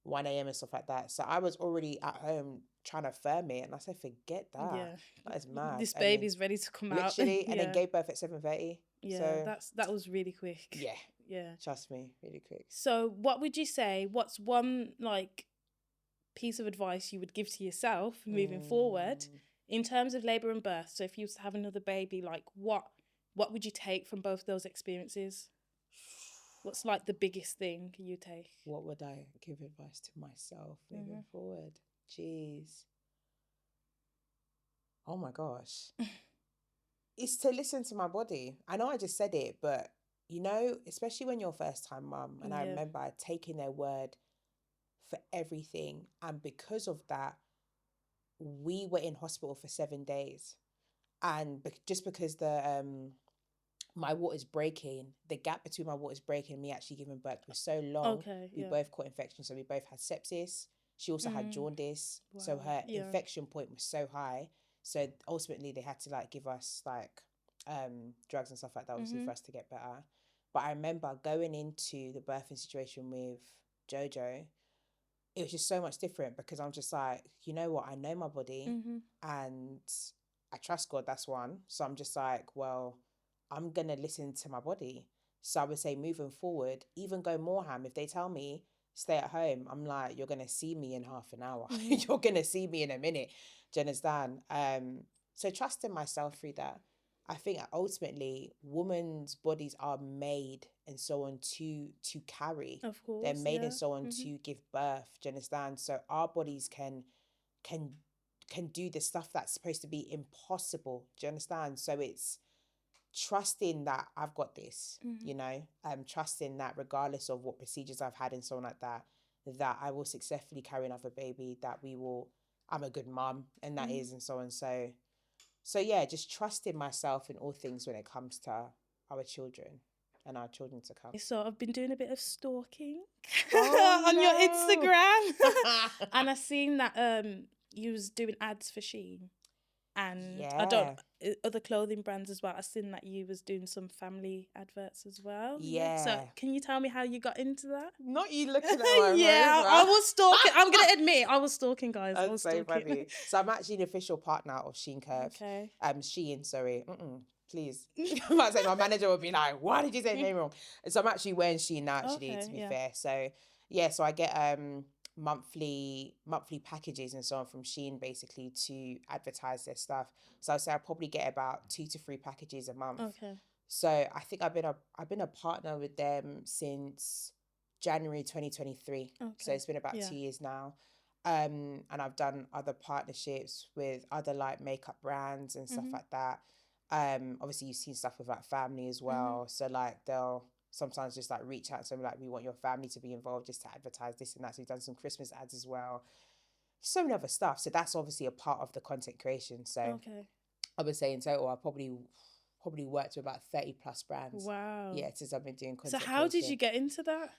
1 a.m. and stuff like that. So I was already at home trying to firm it. And I said, forget that.
Yeah.
That is mad.
This baby's ready to come out.
Literally. And then gave birth at 7:30.
Yeah,
so,
that was really quick.
Yeah.
Yeah.
Trust me, really quick.
So what would you say, what's one like piece of advice you would give to yourself moving forward in terms of labour and birth? So if you was to have another baby, like what would you take from both those experiences? What's like the biggest thing you take?
What would I give advice to myself moving forward? Jeez. Oh my gosh. It's to listen to my body. I know I just said it, but especially when you're first time mum, and I remember taking their word for everything. And because of that, we were in hospital for 7 days. and just because my water's breaking, the gap between my water's breaking and me actually giving birth was so long.
Okay,
We
yeah.
both caught infection, so we both had sepsis. She also had jaundice, so
Wow,
her
yeah.
infection point was so high. So ultimately, they had to like give us like drugs and stuff like that, obviously for us to get better. But I remember going into the birthing situation with Jojo, it was just so much different because I'm just like, you know what, I know my body and I trust God, that's one. So I'm just like, well, I'm gonna listen to my body. So I would say moving forward, even go more ham, if they tell me stay at home, I'm like, you're gonna see me in half an hour. You're gonna see me in a minute. Do you understand? So trusting myself through that. I think ultimately women's bodies are made and so on to carry.
Of
They're
course,
made
yeah.
and so on to give birth. Do you understand? So our bodies can can do the stuff that's supposed to be impossible. Do you understand? So it's trusting that I've got this, you know, trusting that regardless of what procedures I've had and so on like that, that I will successfully carry another baby, that I'm a good mum and that is and so on. So yeah, just trusting myself in all things when it comes to our children and our children to come.
So I've been doing a bit of stalking
Oh
on your
no.
Instagram, and I seen that you was doing ads for Shein, and I don't
Yeah.
other clothing brands as well. I seen that you was doing some family adverts as well. Yeah. So
Yeah.
can you tell me how you got into that?
Not you looking at my
Yeah, I
profile.
was stalking. I'm gonna admit I was stalking, guys. I
That's
was
so
stalking.
funny. So I'm actually an official partner of Sheen Curve.
Okay.
Shein, sorry. Please. I might say my manager would be like, why did you say the name wrong? So I'm actually wearing Shein now, actually,
Okay,
to be
yeah.
fair. So yeah, so I get monthly packages and so on from Shein basically to advertise their stuff. So I'd say I probably get about 2 to 3 packages a month.
Okay.
So I think I've been a partner with them since January 2023. So
Okay.
it's been about
Yeah.
2 years now. And I've done other partnerships with other like makeup brands and stuff like that. Obviously you've seen stuff with like family as well. So like they'll sometimes just like reach out to me like, we want your family to be involved just to advertise this and that. So we've done some Christmas ads as well. So many other stuff. So that's obviously a part of the content creation. So
Okay.
I would say in total I probably worked with about 30 plus brands.
Wow.
Yeah, since I've been doing
So
content
how did
creation.
you get into that?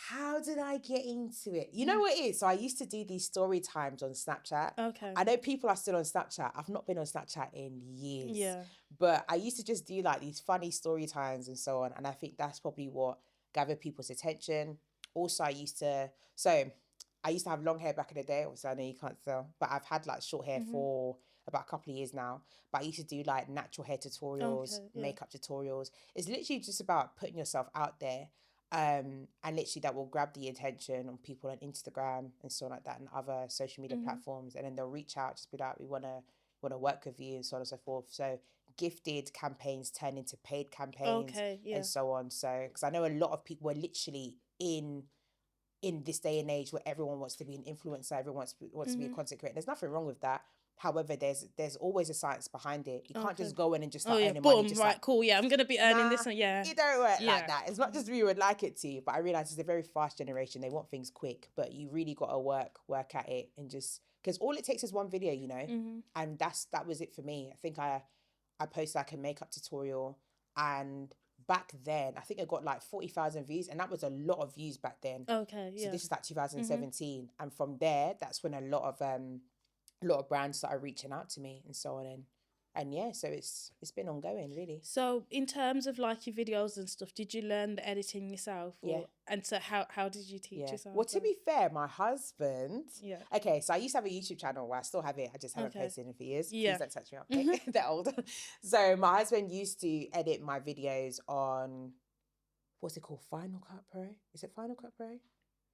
How did I get into it? You know what it is? So I used to do these story times on Snapchat.
Okay.
I know people are still on Snapchat. I've not been on Snapchat in years.
Yeah.
But I used to just do like these funny story times and so on. And I think that's probably what gathered people's attention. Also, I used to have long hair back in the day. Obviously, I know you can't tell, but I've had like short hair for about a couple of years now. But I used to do like natural hair tutorials,
Okay, yeah.
makeup tutorials. It's literally just about putting yourself out there, and literally that will grab the attention on people on Instagram and so on like that and other social media platforms, and then they'll reach out, just be like, we want to work with you and so on and so forth. So gifted campaigns turn into paid campaigns
Okay, yeah.
and so on. So because I know a lot of people were literally in this day and age where everyone wants to be an influencer, everyone wants to be a content creator. There's nothing wrong with that. However, there's always a science behind it. You can't
Okay.
just go in and just
Oh
start
yeah,
earning money
boom,
just
right,
like,
cool. Yeah, I'm gonna be earning
nah,
this one. Yeah.
it don't work like
Yeah.
that. As much as we would like it to, but I realize it's a very fast generation. They want things quick, but you really got to work at it and just because all it takes is one video, you know, and that was it for me. I think I posted like a makeup tutorial, and back then I think I got like 40,000 views, and that was a lot of views back then.
Okay,
So
yeah.
this is like 2017, and from there, that's when a lot of brands started reaching out to me and so on, and yeah, so it's been ongoing really.
So in terms of like your videos and stuff, did you learn the editing yourself,
Yeah.
or and so how did you teach
Yeah.
yourself
Well, to
that?
be fair, my husband.
Yeah.
Okay, so I used to have a YouTube channel where I still have it. I just haven't
Okay.
posted in it for years.
Yeah.
Please don't touch me up. Okay? They're old. So my husband used to edit my videos on what's it called? Final Cut Pro? Is it Final Cut Pro?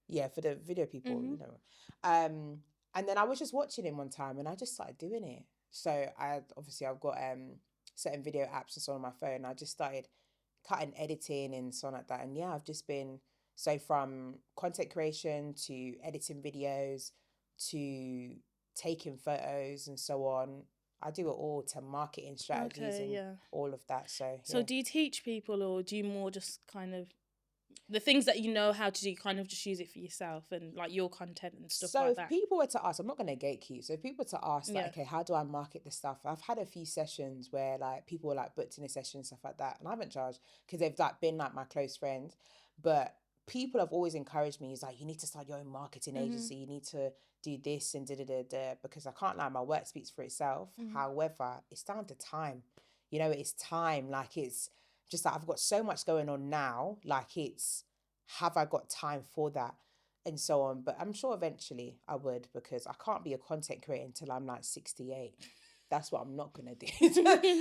Yeah, for the video people, you know. And then I was just watching him one time and I just started doing it. So I've got certain video apps and so on my phone. I just started cutting, editing and so on like that. And yeah, I've just been so from content creation to editing videos to taking photos and so on. I do it all to marketing strategies
Okay,
and
yeah.
all of that. So
So
yeah.
do you teach people, or do you more just kind of The things that you know how to do, you kind of just use it for yourself and like your content and stuff
So
like
if
that.
people were to ask, I'm not going to gatekeep. So if people were to ask, like,
Yeah.
okay, how do I market this stuff? I've had a few sessions where like people were like booked in a session and stuff like that, and I haven't charged because they've like been like my close friends. But people have always encouraged me. It's like, you need to start your own marketing agency. You need to do this and da da da da. Because I can't lie, my work speaks for itself. However, it's down to time. You know, it's time. Like, it's just that I've got so much going on now. Like, it's, have I got time for that? And so on. But I'm sure eventually I would, because I can't be a content creator until I'm like 68. That's what I'm not gonna do.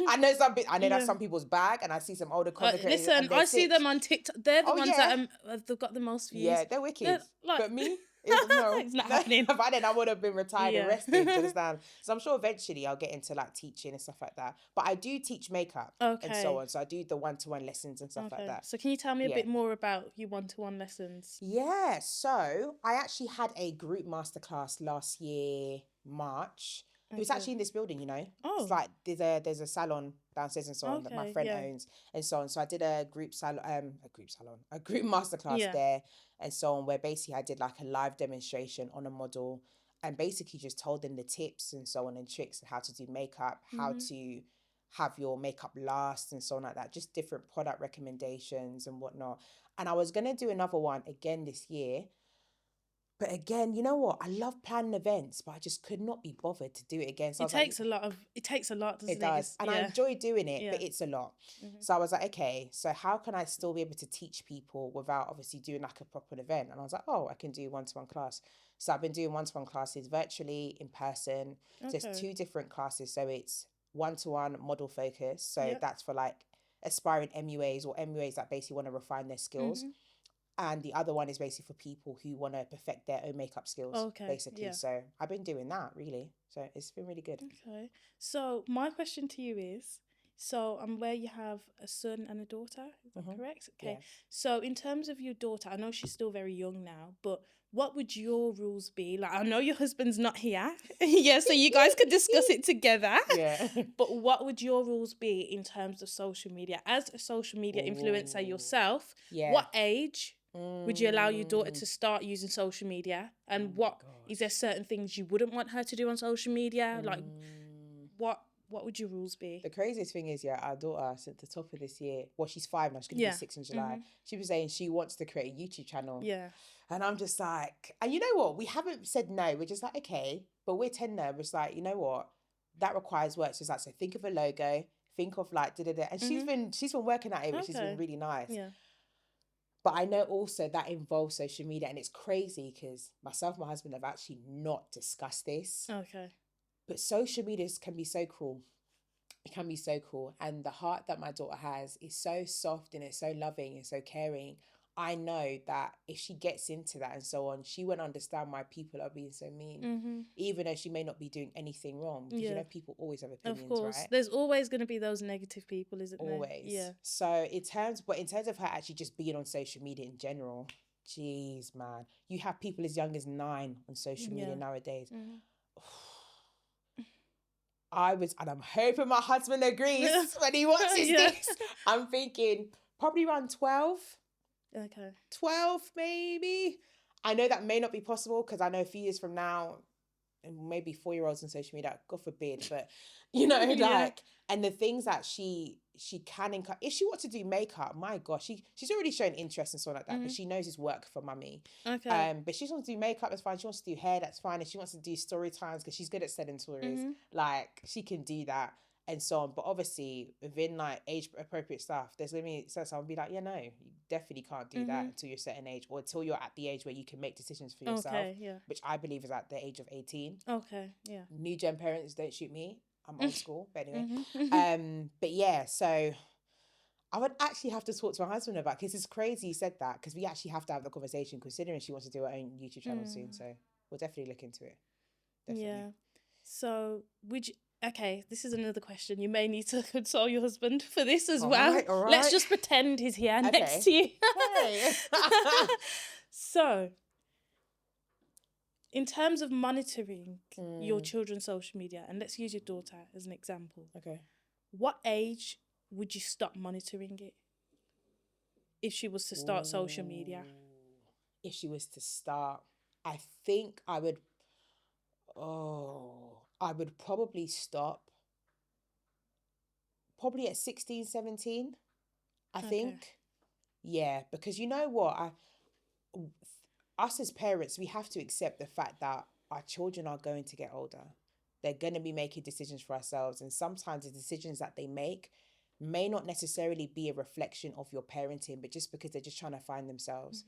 I know that's some people's bag, and I see some older content creators
Listen,
and they're
I see
sick.
them on TikTok. They're the
Oh
ones
yeah,
that they've got the most views.
yeah, they're wicked.
They're like,
But me, no,
it's not
no.
happening.
By then I would have been retired and
Yeah.
rested. Do you understand? So I'm sure eventually I'll get into like teaching and stuff like that. But I do teach makeup and so
Okay.
on. So I do the one-to-one lessons and stuff like that.
So can you tell me a
Yeah.
bit more about your one-to-one lessons?
Yeah, so I actually had a group masterclass last year, March. It was actually in this building, you know.
Oh.
It's like there's a salon downstairs and so on that my
Okay,
friend
yeah.
owns and so on. So I did a group masterclass
Yeah.
there and so on, where basically I did like a live demonstration on a model and basically just told them the tips and so on and tricks and how to do makeup, how to have your makeup last and so on like that, just different product recommendations and whatnot. And I was gonna do another one again this year. But again, you know what? I love planning events, but I just could not be bothered to do it again. So I
It
was like,
takes a lot, doesn't it?
it does. And I enjoy doing it, but
Yeah.
it's a lot. So I was like, okay, so how can I still be able to teach people without obviously doing like a proper event? And I was like, oh, I can do one-to-one class. So I've been doing one-to-one classes virtually, in person. So it's 2 different classes. So it's one-to-one model focus. So that's for like aspiring MUAs or MUAs that basically want to refine their skills. And the other one is basically for people who want to perfect their own makeup skills, basically.
Yeah.
So I've been doing that, really. So it's been really good.
Okay. So my question to you is, so I'm aware you have a son and a daughter, is that correct? Okay.
Yeah.
So in terms of your daughter, I know she's still very young now, but what would your rules be? Like, I know your husband's not here. Yeah, so you guys could discuss it together.
Yeah.
But what would your rules be in terms of social media? As a social media influencer yourself, what age would you allow your daughter to start using social media? And is there certain things you wouldn't want her to do on social media? Like, what would your rules be?
The craziest thing is, yeah, our daughter, since the top of this year, well, she's 5 now, she's going to be 6 in July. She was saying she wants to create a YouTube channel.
Yeah.
And I'm just like, and you know what? We haven't said no. We're just like, okay, but we're 10 now. We're just like, you know what? That requires work. So it's like, so think of a logo, think of like, da-da-da. And she's been working at it, which has been really nice.
Yeah.
But I know also that involves social media, and it's crazy because myself and my husband have actually not discussed this.
Okay.
But social media can be so cruel. It can be so cool. And the heart that my daughter has is so soft and it's so loving and so caring. I know that if she gets into that and so on, she won't understand why people are being so mean, even though she may not be doing anything wrong. Because you know, people always have opinions,
of course.
right?
There's always going to be those negative people, isn't there?
Always.
Yeah.
So in terms of her actually just being on social media in general, jeez, man, you have people as young as 9 on social media nowadays. And I'm hoping my husband agrees when he watches this. I'm thinking probably around 12.
Okay.
12 maybe. I know that may not be possible because I know a few years from now, and maybe 4-year-olds on social media, God forbid, but you know, like, and the things that she can encourage, if she wants to do makeup, my gosh, she's already shown interest and so on like that, but she knows it's work for mummy.
Okay.
But she wants to do makeup, that's fine. She wants to do hair, that's fine. And she wants to do story times because she's good at selling stories. Like, she can do that and so on. But obviously, within like age appropriate stuff, there's gonna be so someone be like, yeah, no, you definitely can't do that until you're a certain age, or until you're at the age where you can make decisions for yourself.
Okay, yeah.
Which I believe is at the age of 18.
Okay, yeah.
New gen parents, don't shoot me. I'm old school, but anyway. But yeah, so I would actually have to talk to my husband about, because it's crazy you said that, because we actually have to have the conversation, considering she wants to do her own YouTube channel soon. So we'll definitely look into it. Definitely.
Yeah. So okay, this is another question. You may need to console your husband for this as well.
All right.
Let's just pretend he's here next to you.
Hey.
So, in terms of monitoring your children's social media, and let's use your daughter as an example.
Okay.
What age would you stop monitoring it? if she was to start social media?
If she was to start, I think I would probably stop probably at 16, 17, I
Okay.
think. Yeah, because you know what? Us as parents, we have to accept the fact that our children are going to get older. They're going to be making decisions for ourselves. And sometimes the decisions that they make may not necessarily be a reflection of your parenting, but just because they're just trying to find themselves.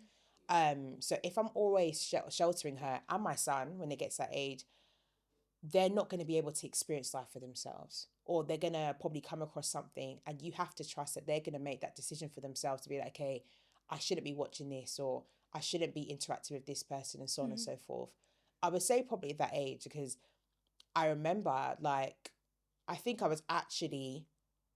So if I'm always sheltering her and my son when they get to that age, they're not going to be able to experience life for themselves, or they're going to probably come across something, and you have to trust that they're going to make that decision for themselves to be like, okay, I shouldn't be watching this, or I shouldn't be interacting with this person, and so on and so forth. I would say probably at that age, because I remember, like, I think I was actually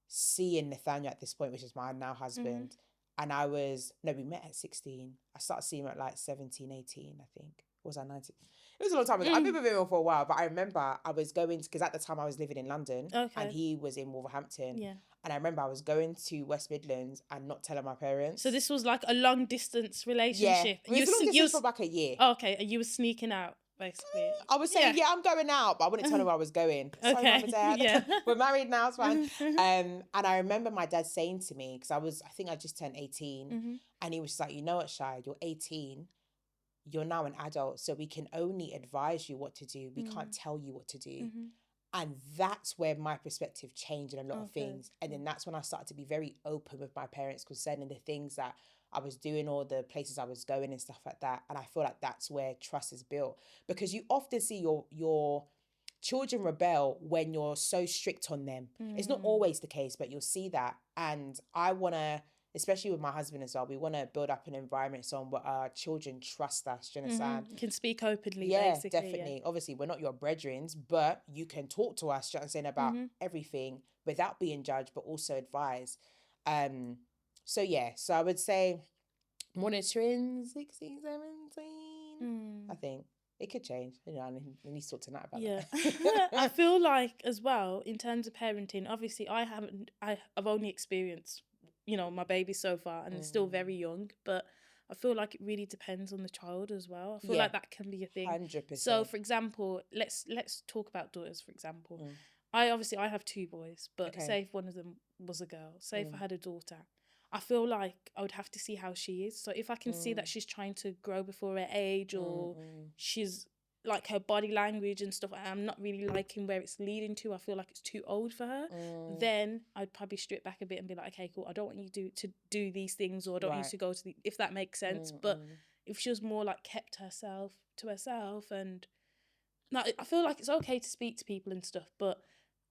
seeing Nathaniel at this point, which is my now husband. And we met at 16. I started seeing him at like 17, 18, I think. Or was I 19? It was a long time ago. I've been with him for a while, but I remember I was going, because at the time I was living in London and he was in Wolverhampton.
Yeah.
And I remember I was going to West Midlands and not telling my parents.
So this was like a long distance relationship.
Yeah, it was a long distance for like a year.
Oh, okay, and you were sneaking out, basically.
I was saying, yeah, I'm going out, but I wouldn't tell them where I was going. Sorry,
Okay,
Mum and Dad.
yeah.
We're married now, it's fine. And I remember my dad saying to me, because I think I just turned 18, and he was just like, you know what, Shai, you're 18, you're now an adult, so we can only advise you what to do. We can't tell you what to do. And that's where my perspective changed in a lot of things. And then that's when I started to be very open with my parents concerning the things that I was doing, or the places I was going and stuff like that. And I feel like that's where trust is built, because you often see your children rebel when you're so strict on them. It's not always the case, but you'll see that. And I want to, especially with my husband as well, we want to build up an environment so where our children trust us. Do you understand?
Can speak openly,
Yeah,
basically.
definitely. Yeah. Obviously, we're not your brethren, but you can talk to us, do you know what I'm saying, about everything without being judged, but also advise. So yeah, so I would say monitoring 16, 17, I think. It could change. You know, I need to talk to Nat about
that. I feel like as well, in terms of parenting, obviously I've only experienced, my baby so far, and they're still very young, but I feel like it really depends on the child as well. I feel like that can be a thing.
100%.
So for example, let's talk about daughters, for example. I have 2 boys, but say if one of them was a girl, say if I had a daughter, I feel like I would have to see how she is. So if I can see that she's trying to grow before her age, or she's like her body language and stuff, I'm not really liking where it's leading to, I feel like it's too old for her, then I'd probably strip back a bit and be like, okay, cool, I don't want you to do these things, or I don't want you to go to if that makes sense. But if she was more like kept herself to herself, and like, I feel like it's okay to speak to people and stuff, but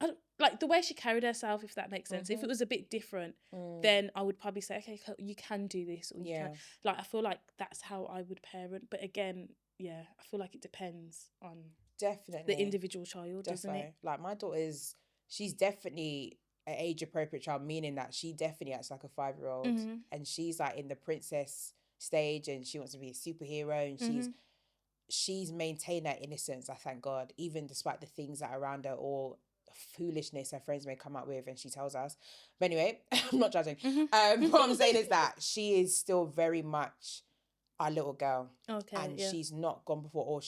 I don't, like the way she carried herself, if that makes sense. If it was a bit different, then I would probably say, okay, you can do this, or you can. Like, I feel like that's how I would parent. But again, yeah, I feel like it depends on the individual child, doesn't it?
Like my daughter she's definitely an age appropriate child, meaning that she definitely acts like a 5-year-old, and she's like in the princess stage, and she wants to be a superhero, and she's maintained that innocence, I thank God, even despite the things that are around her, or foolishness her friends may come up with, and she tells us. But anyway, I'm not judging. What I'm saying is that she is still very much our little girl.
Okay.
And she's not gone before, or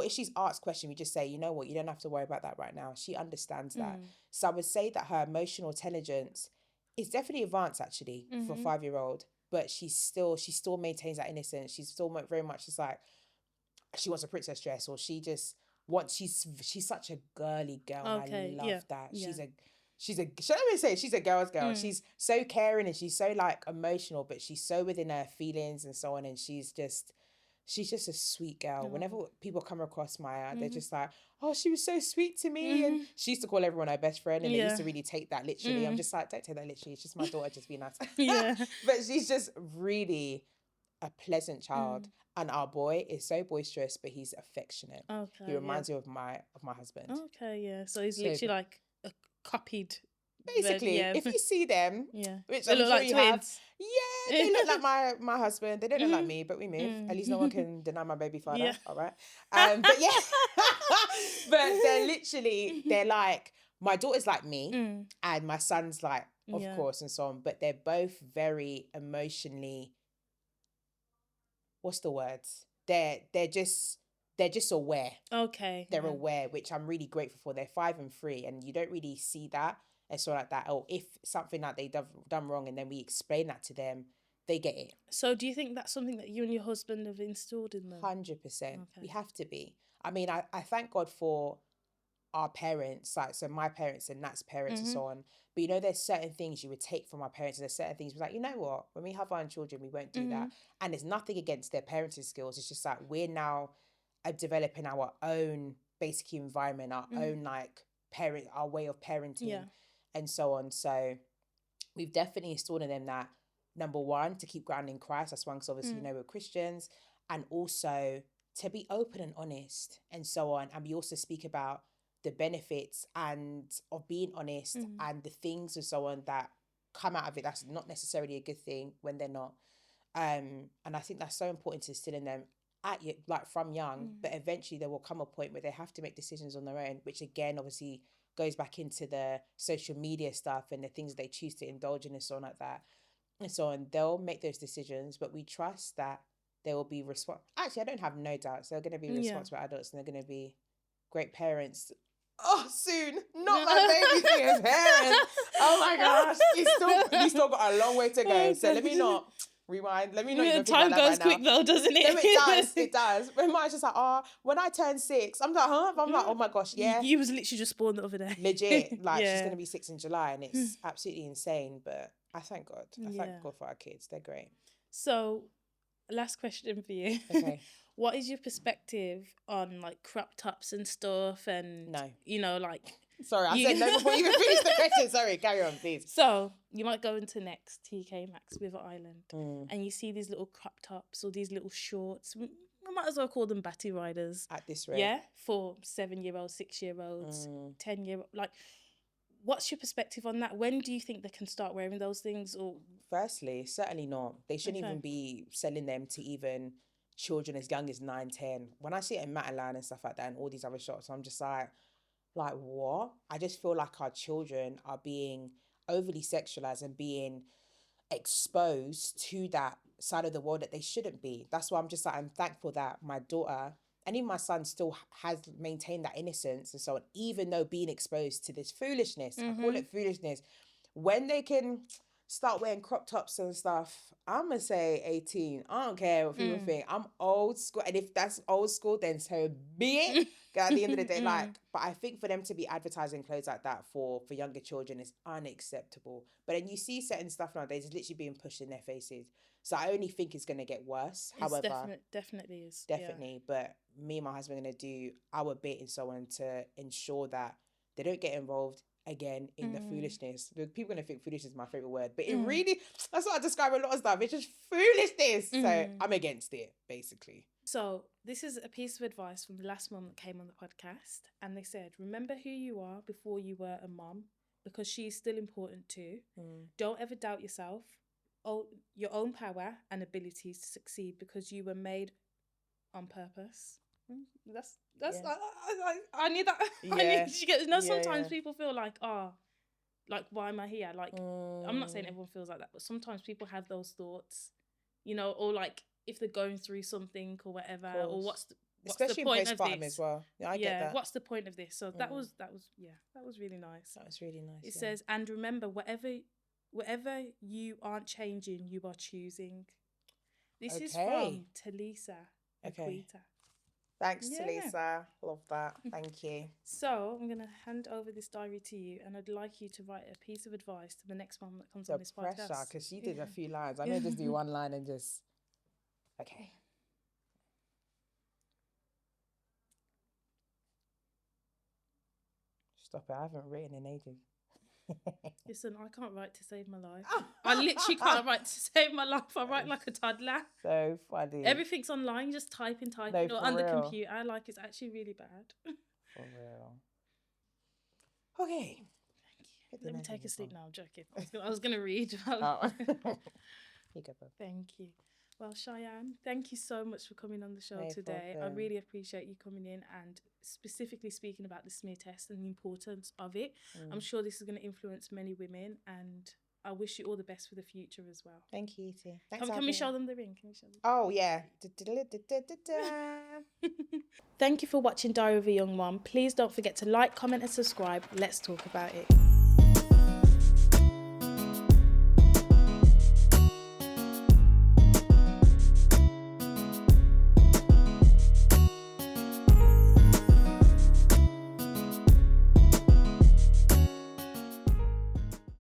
if she's asked question, we just say, you know what, you don't have to worry about that right now. She understands that. So I would say that her emotional intelligence is definitely advanced, actually, for a 5-year-old, but she still maintains that innocence. She's still very much just like, she wants a princess dress, or she just wants, she's such a girly girl.
Okay,
and I love that.
Yeah.
She's a girl's girl. She's so caring, and she's so like emotional, but she's so within her feelings and so on. And she's just a sweet girl. Whenever people come across Maya, they're just like, oh, she was so sweet to me. And she used to call everyone her best friend, and they used to really take that literally. I'm just like, don't take that literally. It's just my daughter, just be nice. But she's just really a pleasant child. And our boy is so boisterous, but he's affectionate. Okay. He reminds me of my husband.
Okay, yeah. So he's literally like a copied.
Basically, if you see them, which I'm
look
sure
like
you
twins.
have, they look like my husband. They don't look like me, but we move. At least no one can deny my baby father. Yeah. All right. But yeah, but they're like, my daughter's like me, and my son's like of
Yeah.
course, and so on. But they're both very emotionally, what's the words? They're just aware.
Okay.
They're
Yeah.
aware, which I'm really grateful for. They're 5 and 3, and you don't really see that and so like that. Or if something that they done wrong, and then we explain that to them, they get it.
So do you think that's something that you and your husband have installed in them?
100%.
Okay.
We have to be. I mean, I thank God for our parents, like, so my parents and Nat's parents and
Mhm.
so on. But there's certain things you would take from our parents, and there's certain things like, you know what, when we have our own children, we won't do that.
Mhm.
And there's nothing against their parenting skills. It's just like we're now developing our own basic environment, our own like our way of parenting,
Yeah.
and so on. So we've definitely installed in them that, number one, to keep grounded in Christ. That's one, because obviously we're Christians, and also to be open and honest and so on. And we also speak about the benefits and of being honest and the things and so on that come out of it. That's not necessarily a good thing when they're not. And I think that's so important to instill in them like from young. But eventually there will come a point where they have to make decisions on their own, which again obviously goes back into the social media stuff and the things they choose to indulge in and so on like that. And so on, they'll make those decisions, but we trust that they will be Actually, I don't have no doubts. They're going to be responsible adults, and they're going to be great parents. Oh, soon. Not my baby's being a parent. Oh my gosh. You still got a long way to go. So let me not rewind. Let me not even think
Time
about that
goes
right
quick
now.
though, doesn't it?
No, it does. It does. But mine's just like, when I turn 6, I'm like, huh? I'm like, oh my gosh, yeah.
You was literally just born the other day.
Legit. Like, she's
Yeah.
going to be 6 in July, and it's absolutely insane. But I thank God. I
Yeah.
thank God for our kids. They're great.
So, last question for you.
Okay.
What is your perspective on like crop tops and stuff, and
No.
like
Sorry, I said no before you even finished the question. Sorry, carry on, please.
So you might go into next TK Maxx River Island and you see these little crop tops or these little shorts. We might as well call them batty riders.
At this rate.
Yeah, for 7-year-olds, 6-year-olds, 10-year. Like, what's your perspective on that? When do you think they can start wearing those things? Or
firstly, certainly not. They shouldn't even be selling them to even children as young as 9, 10. When I see it in Matalan and stuff like that and all these other shops, I'm just like what? I just feel like our children are being overly sexualized and being exposed to that side of the world that they shouldn't be. That's why I'm just like, I'm thankful that my daughter and even my son still has maintained that innocence and so on, even though being exposed to this foolishness, I call it foolishness, when they can start wearing crop tops and stuff, I'm gonna say 18. I don't care what people think. I'm old school, and if that's old school, then so be it. At the end of the day, but I think for them to be advertising clothes like that for younger children is unacceptable. But then you see certain stuff nowadays is literally being pushed in their faces. So I only think it's gonna get worse. However,
definitely is.
definitely. But me and my husband are gonna do our bit and so on to ensure that they don't get involved again in the foolishness. People are gonna think foolishness is my favorite word, but it really, that's what I describe a lot of stuff. It's just foolishness. So I'm against it, basically.
So this is a piece of advice from the last mum that came on the podcast, and they said, remember who you are before you were a mum, because she is still important too. Don't ever doubt yourself, your own power and abilities to succeed, because you were made on purpose. That's
Yeah.
I need that.
Yeah.
I need to get. Sometimes
Yeah.
people feel like, why am I here? Like, I'm not saying everyone feels like that, but sometimes people have those thoughts, or like if they're going through something or whatever, or what's
especially
the point
in
of
postpartum
this
as well. Yeah, I get that.
What's the point of this? So that was really nice.
That was really nice.
It says, and remember, whatever you aren't changing, you are choosing. This is from Talisa.
Okay.
Aquita.
Thanks, Talisa. Love that. Thank you.
So I'm going to hand over this diary to you, and I'd like you to write a piece of advice to the next mum that comes on this podcast.
Pressure, because she did a few lines. I may just do one line and just... Okay. Stop it. I haven't written in ages.
Listen, I can't write to save my life. I literally can't write to save my life. I write like a toddler.
So funny.
Everything's online, just typing,
No,
or on the computer. Like, it's actually really bad.
For real. Okay.
Let me take a sleep now. I'm joking. I was gonna read.
Oh. You go, bub.
Thank you. Well, Cheyenne, thank you so much for coming on the show
No
today. I
problem.
really appreciate you coming in and specifically speaking about the smear test and the importance of it. I'm
Mm.
sure this is going to influence many women, and I wish you all the best for the future as well.
Thank you too. Thanks
Can,
for
can we
having
show
me.
them the ring? Can we show them?
Oh yeah. Da-da-da-da-da-da.
Thank you for watching Diary of a Young Mom. Please don't forget to like, comment, and subscribe. Let's talk about it.